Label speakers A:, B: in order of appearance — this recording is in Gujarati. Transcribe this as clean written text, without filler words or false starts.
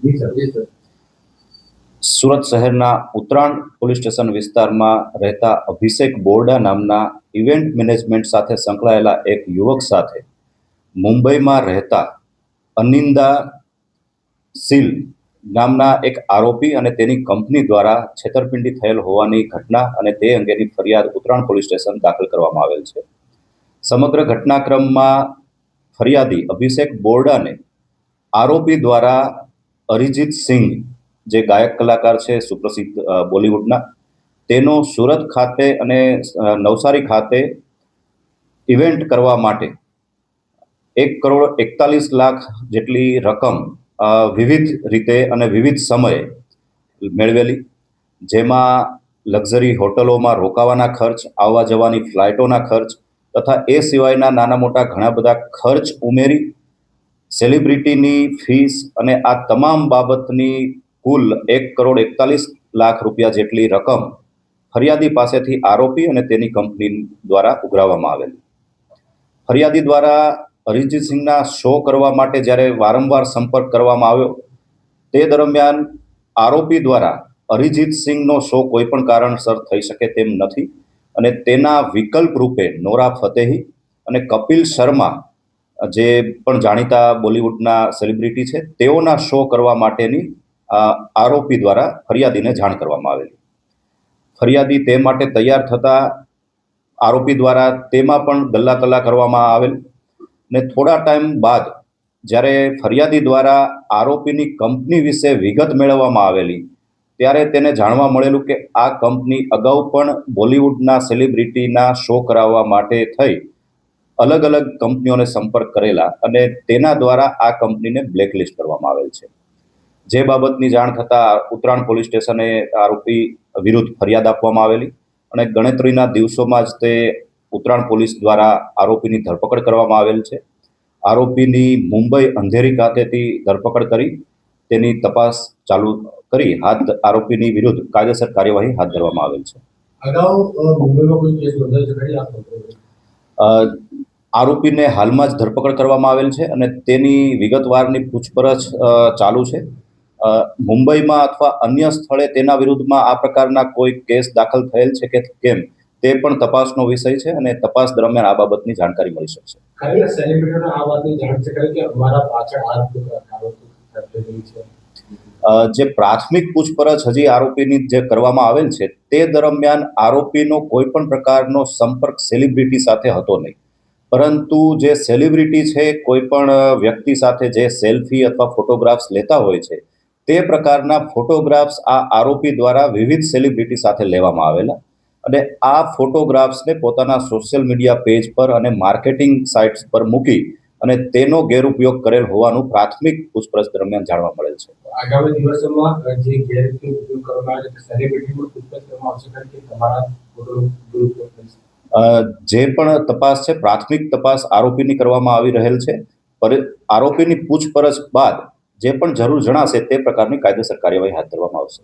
A: જી સર, જી સર.
B: સુરત શહેરના ઉત્તરાયણ પોલીસ સ્ટેશન વિસ્તારમાં રહેતા અભિષેક બોરડા નામના ઇવેન્ટ મેનેજમેન્ટ સાથે સંકળાયેલા એક યુવક સાથે મુંબઈમાં રહેતા અનિંદા સિલ નામના એક આરોપી અને તેની કંપની દ્વારા છેતરપિંડી થયેલ હોવાની ઘટના અને તે અંગેની ફરિયાદ ઉત્તરાયણ પોલીસ સ્ટેશન દાખલ કરવામાં આવેલ છે. સમગ્ર ઘટનાક્રમમાં ફરિયાદી અભિષેક બોરડાને આરોપી દ્વારા અરિજીત સિંઘ, જે ગાયક કલાકાર છે સુપ્રસિદ્ધ બોલિવૂડના, તેનો સુરત ખાતે અને નવસારી ખાતે ઇવેન્ટ કરવા માટે 1,41,00,000 જેટલી રકમ વિવિધ રીતે અને વિવિધ સમયે મેળવેલી, જેમાં લક્ઝરી હોટલોમાં રોકાવાના ખર્ચ, આવવા જવાની ફ્લાઇટોના ખર્ચ તથા એ સિવાયના નાના મોટા ઘણા બધા ખર્ચ ઉમેરી સેલિબ્રિટીની ફીસ અને આ તમામ બાબતની કુલ 1,41,00,000 રૂપિયા જેટલી રકમ ફરિયાદી પાસેથી આરોપી અને તેની કંપની દ્વારા ઉઘરાવવામાં આવેલી. ફરિયાદી દ્વારા અરિજીત સિંહના શો કરવા માટે જ્યારે વારંવાર સંપર્ક કરવામાં આવ્યો તે દરમિયાન આરોપી દ્વારા અરિજીત સિંહનો શો કોઈ પણ કારણસર થઈ શકે તેમ નથી અને તેના વિકલ્પ રૂપે નોરા ફતેહી અને કપિલ શર્મા, જે પણ જાણીતા બોલિવૂડના સેલિબ્રિટી છે, તેઓના શો કરવા માટેની આરોપી દ્વારા ફરિયાદીને જાણ કરવામાં આવેલી. ફરિયાદી તે માટે તૈયાર થતા આરોપી દ્વારા તેમાં પણ ગલ્લા કરવામાં આવેલ ને થોડા ટાઈમ બાદ જ્યારે ફરિયાદી દ્વારા આરોપીની કંપની વિશે વિગત મેળવવામાં આવેલી ત્યારે તેને જાણવા મળેલું કે આ કંપની અગાઉ પણ બોલિવૂડના સેલિબ્રિટીના શો કરાવવા માટે થઈ અલગ અલગ કંપનીઓને સંપર્ક કરેલા અને તેના દ્વારા આ કંપનીને બ્લેકલિસ્ટ કરવામાં આવેલ છે. જે બાબતની જાણ થતાં ઉત્તરાયણ પોલીસ સ્ટેશને આરોપી વિરુદ્ધ ફરિયાદ આપવામાં આવેલી અને ગણતરીના દિવસોમાં જ તે ઉત્તરાયણ પોલીસ દ્વારા આરોપીની ધરપકડ કરવામાં આવેલ છે. આરોપીની મુંબઈ અંધેરી ખાતેથી ધરપકડ કરી તેની તપાસ ચાલુ કરી આરોપીની વિરુદ્ધ કાયદેસર કાર્યવાહી હાથ ધરવામાં આવેલ છે.
A: અગાઉ મુંબઈમાં કોઈ કેસ નોંધાયો છે?
B: આરોપીને હાલમાં જ ધરપકડ કરવામાં આવેલ છે અને તેની વિગતવારની પૂછપરછ ચાલુ છે. મુંબઈમાં અથવા અન્ય સ્થળે તેના વિરુદ્ધમાં આ પ્રકારના કોઈ કેસ દાખલ થયેલ છે કે કેમ તે પણ તપાસનો વિષય છે અને તપાસ દરમિયાન આ બાબતની જાણકારી મળી શકશે. જે પ્રાથમિક પૂછપરછ હજી આરોપીની જે કરવામાં આવેલ છે તે દરમિયાન આરોપીનો કોઈ પણ પ્રકારનો સંપર્ક સેલિબ્રિટી સાથે હતો નહીં, પરંતુ જે સેલિબ્રિટી છે કોઈ પણ વ્યક્તિ સાથે જે સેલ્ફી અથવા ફોટોગ્રાફ્સ લેતા હોય છે તે પ્રકારના ફોટોગ્રાફ્સ આ આરોપી દ્વારા વિવિધ સેલિબ્રિટી સાથે લેવામાં આવેલા અને આ ફોટોગ્રાફ્સને પોતાના સોશિયલ મીડિયા પેજ પર અને માર્કેટિંગ સાઇટ્સ પર મૂકી અને તેનો ગેરઉપયોગ કરેલ હોવાનું પ્રાથમિક પૂછપરછ દરમિયાન જાણવા મળેલ છે.
A: આગામી દિવસોમાં જે ગેરઉપયોગ કરવામાં આવે છે સેલિબ્રિટીનો પૂછપરછ કરવામાં આવશે કે તમારા ફોટોનો દુરુપયોગ થશે?
B: જે પણ તપાસ છે પ્રાથમિક તપાસ આરોપીની કરવામાં આવી રહેલ છે. આરોપીની પૂછપરછ બાદ જે પણ જરૂર જણાશે તે પ્રકારની કાયદેસર કાર્યવાહી હાથ ધરવામાં આવશે.